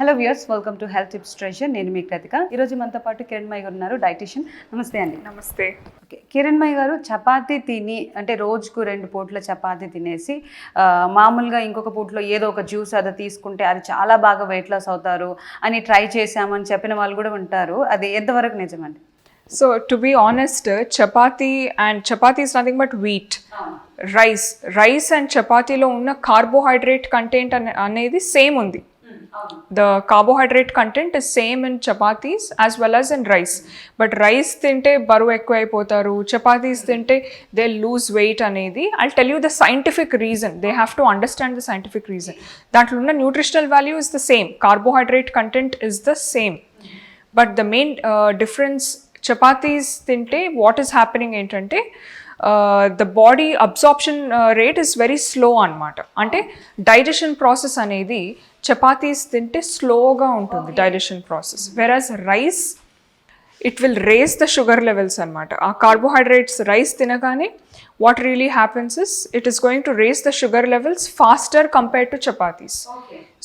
Hello viewers, welcome to health tips treasure. నేను మీ కృతిక. ఈరోజు మనతో పాటు కిరణ్మయి గారు ఉన్నారు, డైటీషియన్. నమస్తే అండి. నమస్తే. ఓకే, కిరణ్మయి గారు చపాతీ తిని, అంటే రోజుకు 2 పూట్ల చపాతీ తినేసి మామూలుగా ఇంకొక పూటలో ఏదో ఒక జ్యూస్ అది తీసుకుంటే అది చాలా బాగా వెయిట్ లాస్ అవుతారు అని ట్రై చేశామని చెప్పిన వాళ్ళు కూడా ఉంటారు. అది ఎంతవరకు నిజమండి? So to be honest, chapati is nothing but wheat. Rice and chapati lo unna carbohydrate content anedi same undi. The carbohydrate content is same in chapatis as well as in rice. But rice tinte baru ekku aipotaru, chapatis tinte they'll lose weight anedi. I'll tell you the scientific reason. They have to understand the scientific reason. That unna nutritional value is the same. Carbohydrate content is the same. But the main difference, chapatis tinte what is happening ఏంటంటే the body absorption rate is very slow అన్నమాట. అంటే digestion process అనేది చపాతీస్ తింటే స్లోగా ఉంటుంది digestion process. Whereas rice it will raise the sugar levels అనమాట. ఆ carbohydrates rice తినగానే what really happens is it is going to raise the sugar levels faster compared to chapatis.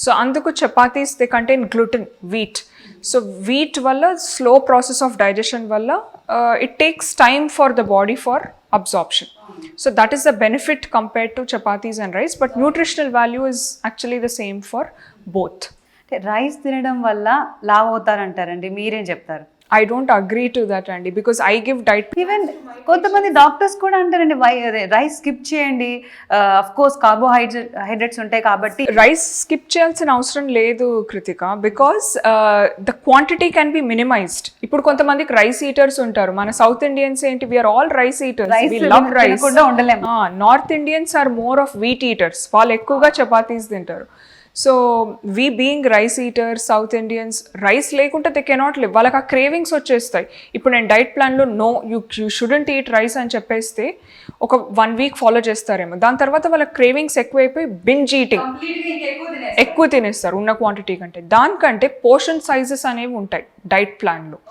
So అందుకు chapatis they contain gluten, wheat. So wheat వల్ల slow process of digestion వల్ల it takes time for the body for absorption. So that is the benefit compared to chapatis and rice, but nutritional value is actually the same for both. Rice తినడం వల్ల లావ్ అవుతారంటారండి, మీరేం చెప్తారు? I don't agree to that, Andy, because I give diet. Even కొంతమంది doctors కూడా అంటారండి rice skip చేయండి, of course carbohydrates ఉంటాయి కాబట్టి. రైస్ స్కిప్ చేయాల్సిన అవసరం లేదు Kritika, because the quantity can be minimized. ఇప్పుడు కొంతమందికి రైస్ ఈటర్స్ ఉంటారు. మన సౌత్ ఇండియన్స్ ఏంటి, we are all rice eaters, we love rice. North Indians are more of wheat eaters, వాళ్ళు ఎక్కువగా చపాతీస్ తింటారు. So we being rice eaters, South Indians, rice లేకుంటే they cannot live. వాళ్ళకి ఆ క్రేవింగ్స్ వచ్చేస్తాయి. ఇప్పుడు నేను డైట్ ప్లాన్లో no you shouldn't eat rice అని చెప్పేస్తే ఒక 1 వీక్ ఫాలో చేస్తారేమో. దాని తర్వాత వాళ్ళ క్రేవింగ్స్ ఎక్కువైపోయి బింజ్ ఈటింగ్ ఎక్కువ తినేస్తారు ఉన్న క్వాంటిటీ కంటే. దానికంటే పోర్షన్ సైజెస్ అనేవి ఉంటాయి డైట్ ప్లాన్లో.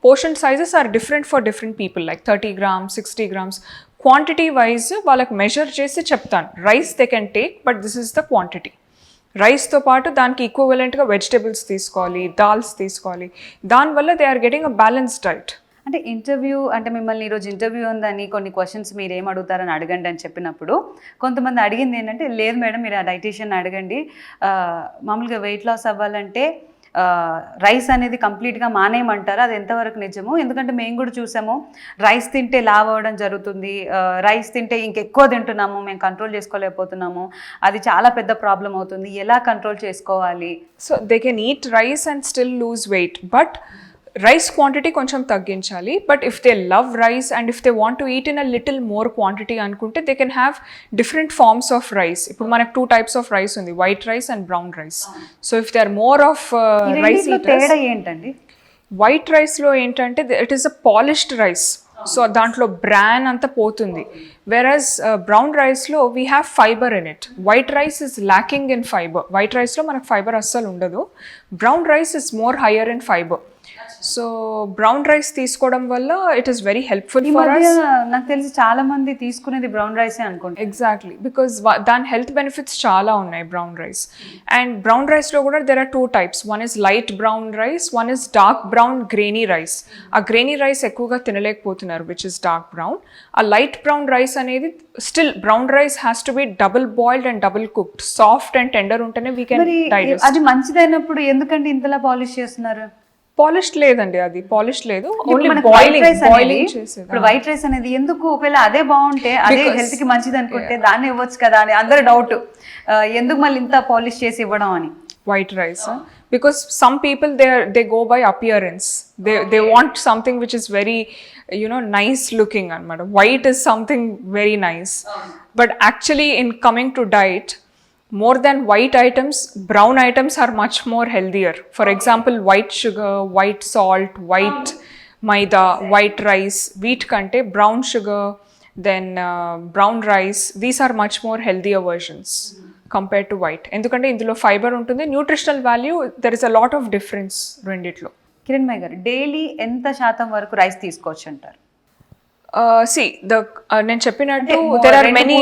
Portion sizes are different for different people, like 30 grams, 60 grams. Quantity wise వాళ్ళకి మెజర్ చేసి చెప్తాను. Rice they can take, but this is the quantity. రైస్తో పాటు దానికి ఈక్వలెంట్గా వెజిటేబుల్స్ తీసుకోవాలి, దాల్స్ తీసుకోవాలి. దానివల్ల they are getting a balanced diet. అంటే ఇంటర్వ్యూ, అంటే మిమ్మల్ని ఈరోజు ఇంటర్వ్యూ ఉందని కొన్ని క్వశ్చన్స్ మీరు ఏం అడుగుతారని అడగండి అని చెప్పినప్పుడు కొంతమంది అడిగింది ఏంటంటే, లేదు మేడం మీరు ఆ డైటీషియన్ అడగండి, మామూలుగా వెయిట్ లాస్ అవ్వాలంటే రైస్ అనేది కంప్లీట్గా మానేయమంటారు, అది ఎంతవరకు నిజము? ఎందుకంటే మేము కూడా చూసాము, రైస్ తింటే లావ్ అవ్వడం జరుగుతుంది, రైస్ తింటే ఇంకెక్కువ తింటున్నాము, మేము కంట్రోల్ చేసుకోలేకపోతున్నాము, అది చాలా పెద్ద ప్రాబ్లం అవుతుంది, ఎలా కంట్రోల్ చేసుకోవాలి? So they can eat rice and still lose weight, but rice quantity కొంచెం తగ్గించాలి. But if they love rice and if they want to eat in a little more quantity అనుకుంటే they can have different forms of rice. ఇప్పుడు మనకు 2 types of rice ఉంది, white rice and brown rice. So if they are more of rice తేడా ఏంటండి? White రైస్లో ఏంటంటే it is a polished rice, so దాంట్లో bran అంతా పోతుంది. వెరాజ్ బ్రౌన్ రైస్లో we have fibre in it. White rice is lacking in fibre. White రైస్లో మనకు ఫైబర్ అస్సలు ఉండదు. Brown rice is more higher in fibre. So brown rice తీసుకోవడం వల్ల it is very helpful for us. నాకు తెలిసి చాలా మంది తీసుకునేది బ్రౌన్ రైసే అనుకుంటా. ఎగ్జాక్ట్లీ, బికాస్ దాని హెల్త్ బెనిఫిట్స్ చాలా ఉన్నాయి బ్రౌన్ రైస్. అండ్ బ్రౌన్ రైస్లో కూడా there are 2 types. One is light brown rice, one is dark brown grainy rice. ఆ గ్రెయినీ రైస్ ఎక్కువగా తినలేకపోతున్నారు, విచ్ ఇస్ డార్క్ బ్రౌన్. ఆ లైట్ బ్రౌన్ రైస్ అనేది still brown rice has to be double boiled and double cooked, soft and tender ఉంటేనే we can digest. అది మంచిదైనప్పుడు ఎందుకంటే ఇంతలా polish చేస్తున్నారు? Polish లేదండి, అది పాలిష్ లేదు, ఓన్లీ బాయిలింగ్ చేసేది. ఇప్పుడు వైట్ రైస్ అనేది ఎందుకు, ఒకవేళ అదే బాగుంటే, అదే హెల్త్ కి మంచిది అనుకుంటే దాన్ని ఇవ్వచ్చు కదా అని అందరు డౌట్, ఎందుకు మళ్ళీ ఇంత పాలిష్ చేసి ఇవ్వడం అని. White rice because some people they go by appearance. They want something which is very nice looking anamata. White is something very nice, but actually in coming to diet, more than white items, brown items are much more healthier. For example, white sugar, white salt, white maida, white rice, wheat kante brown sugar, then brown rice, these are much more healthier versions compared to white. ఎందుకంటే ఇందులో fibre ఉంటుంది, nutritional value, there is a lot of difference రెండిట్లో. కిరణ్మయి గారు, daily ఎంత శాతం వరకు rice తీసుకోవచ్చు అంటారు? సి నేను చెప్పినట్టు దెర్ ఆర్ మెనీ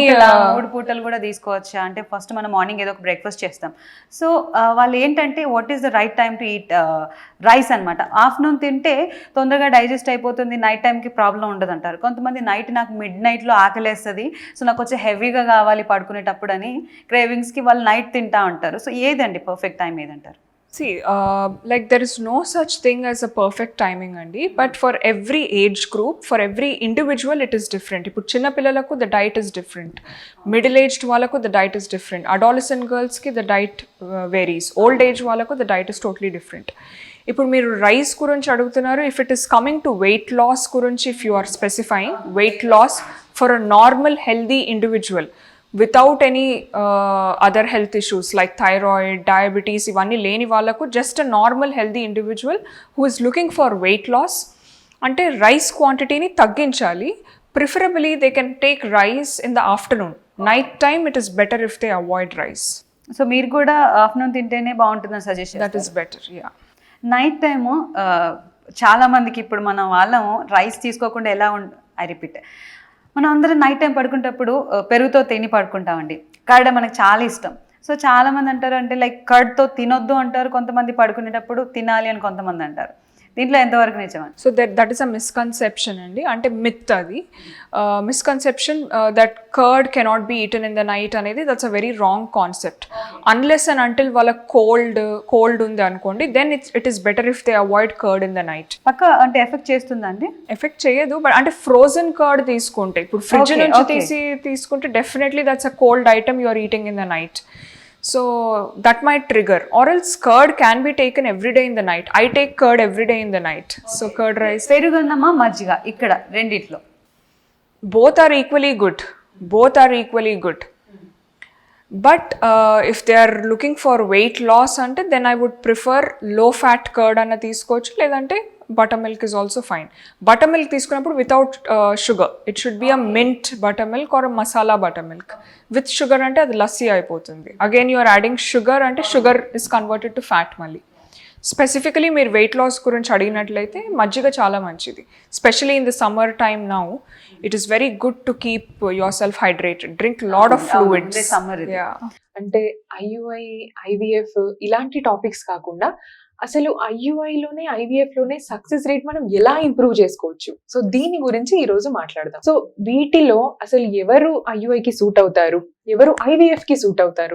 మూడు పూటలు కూడా తీసుకోవచ్చా అంటే ఫస్ట్ మనం మార్నింగ్ ఏదో ఒక బ్రేక్ఫాస్ట్ చేస్తాం సో వాళ్ళు ఏంటంటే what is the right time to eat rice అనమాట ఆఫ్టర్నూన్ తింటే తొందరగా డైజెస్ట్ అయిపోతుంది నైట్ టైంకి ప్రాబ్లం ఉండదు అంటారు కొంతమంది నైట్ నాకు మిడ్ నైట్లో ఆకలేస్తుంది సో నాకు వచ్చి హెవీగా కావాలి పడుకునేటప్పుడు అని క్రేవింగ్స్కి వాళ్ళు నైట్ తింటా ఉంటారు సో ఏదండి పర్ఫెక్ట్ టైం ఏదంటారు See, like there is no such thing as a perfect timing andi, but for every age group, for every individual it is different. Ippudu chinna pillalaku the diet is different. Middle aged valaku the diet is different. Adolescent girls ki the diet varies. Old age valaku the diet is totally different. ఇప్పుడు మీరు rice గురించి అడుగుతున్నారు if it is coming to weight loss గురించి if you are specifying weight loss for a normal healthy individual without any other health issues like thyroid diabetes ఇవన్నీ లేని వాళ్ళకు just a normal healthy individual who is looking for weight loss అంటే rice క్వాంటిటీని తగ్గించాలి preferably they can take rice in the afternoon night time it is better if they avoid rice so మీరు కూడా afternoon తింటేనే బాగుంటుందని suggestion that is better yeah night time చాలా మందికి ఇప్పుడు మనం వాళ్ళము రైస్ తీసుకోకుండా ఎలా ఐ రిపీట్ మనం అందరం నైట్ టైం పడుకునేటప్పుడు పెరుగుతో తిని పడుకుంటామండి కర్డ్ మనకు చాలా ఇష్టం సో చాలా మంది అంటారు అంటే లైక్ కర్డ్తో తినొద్దు అంటారు కొంతమంది పడుకునేటప్పుడు తినాలి అని కొంతమంది అంటారు దీంట్లో ఎంతవరకు నిజమని so that is a misconception అండి అంటే మిత్ అది misconception that curd cannot be eaten in the night అనేది that's a very wrong concept unless and until వాళ్ళకి కోల్డ్ ఉంది అనుకోండి then it is better if they avoid curd in the night పక్క అంటే effect చేస్తుందా అండి effect చేయదు but అంటే ఫ్రోజన్ కర్డ్ తీసుకుంటే ఇప్పుడు ఫ్రిడ్జ్ నుంచి తీసుకుంటే definitely that's a cold item you are eating in the night so that might trigger or else curd can be taken every day in the night I take curd every day in the night so curd rice పెరుగన్నమా మజ్జిగ ఇక్కడ రెండిట్లో both are equally good but if they are looking for weight loss ante then I would prefer low fat curd anna తీసుకోవచ్చు లేదంటే buttermilk is also fine buttermilk తీసుకున్నప్పుడు without sugar it should be a mint buttermilk or a masala buttermilk with sugar అంటే అది లస్సీ అయిపోతుంది again you are adding sugar అంటే sugar is converted to fat మళ్ళీ specifically మీరు wait loss గురించి అడిగినట్లయితే మజ్జిగ చాలా మంచిది specially in the summer time now it is very good to keep your self hydrated drink lot of fluids అంటే IUI IVF ఇలాంటి టాపిక్స్ కాకుండా అసలు ఐయుఐలోనే ఐవిఎఫ్లోనే సక్సెస్ రేట్ మనం ఎలా ఇంప్రూవ్ చేసుకోవచ్చు సో దీని గురించి ఈ రోజు మాట్లాడదాం సో వీటిలో అసలు ఎవరు ఐయుఐకి సూట్ అవుతారు ఎవరు ఐవిఎఫ్ కి సూట్ అవుతారు